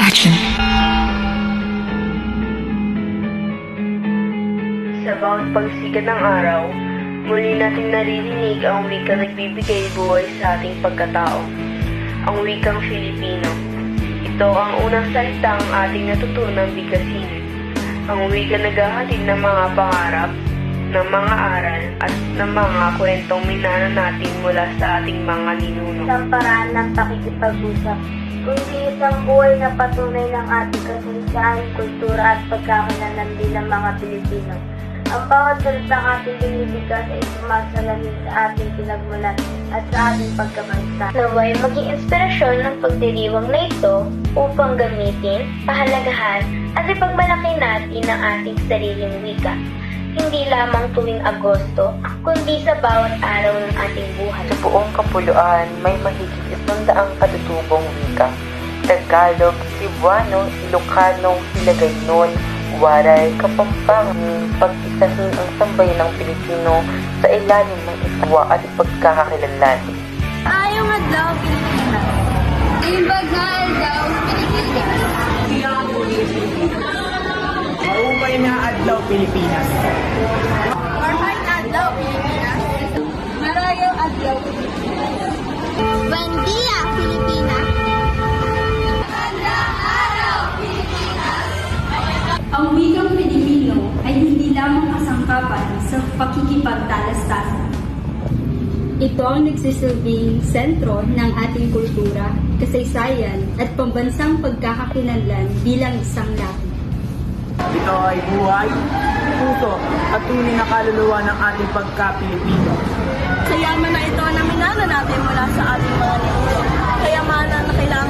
action. Sa bawat pagsikat ng araw, muli nating naririnig ang wikang nagbibigay buhay sa ating pagkatao, ang wikang Filipino. Ito ang unang salitang ating natutunang bigkasin, ang wikang naghahatid ng mga pangarap, ng mga aral at ng mga kwentong minana natin mula sa ating mga ninuno. Isang paraan ng pakikipag-usap, kundi isang buhay na patunay ng ating kasaysayan, kultura at pagkakalanlan bilang mga Pilipino. Ang bawat salitang ating binibigkas ay sumasalamin sa ating pinagmulan at sa ating pagkabansa. Naway maging inspirasyon ng pagdiriwang na ito upang gamitin, pahalagahan at ipagmalaki natin ang ating sariling wika. Hindi lamang tuwing Agosto, kundi sa bawat araw ng ating buhay. Sa buong Kapuluan, may mahigit 100 katutubong wika. Tagalog, Cebuano, Ilocano, Hiligaynon, Waray, Kapampangan, pag-isahin ang sambayan ng Pilipino sa ilalim ng iswa at pagkakakilanlan. Ayong adlaw, Pilipinas. Imbagal daw, Pilipinas. Maumay na adlaw Pilipinas. Marhay adlaw, Pilipinas. Marayo adlaw, Pilipinas. Buen dia, Pilipinas. Ang wikang Pilipino ay hindi lamang kasangkapan sa pakikipagtalastasan. Ito ang nagsisilbing sentro ng ating kultura, kasaysayan at pambansang pagkakakilanlan bilang isang lahi. Ito ay buhay, puso at tunay na kaluluwa ng ating pagka-Pilipino. Sa yaman na ito na minana natin mula sa ating mga ninuno. Kayamanan na kailangan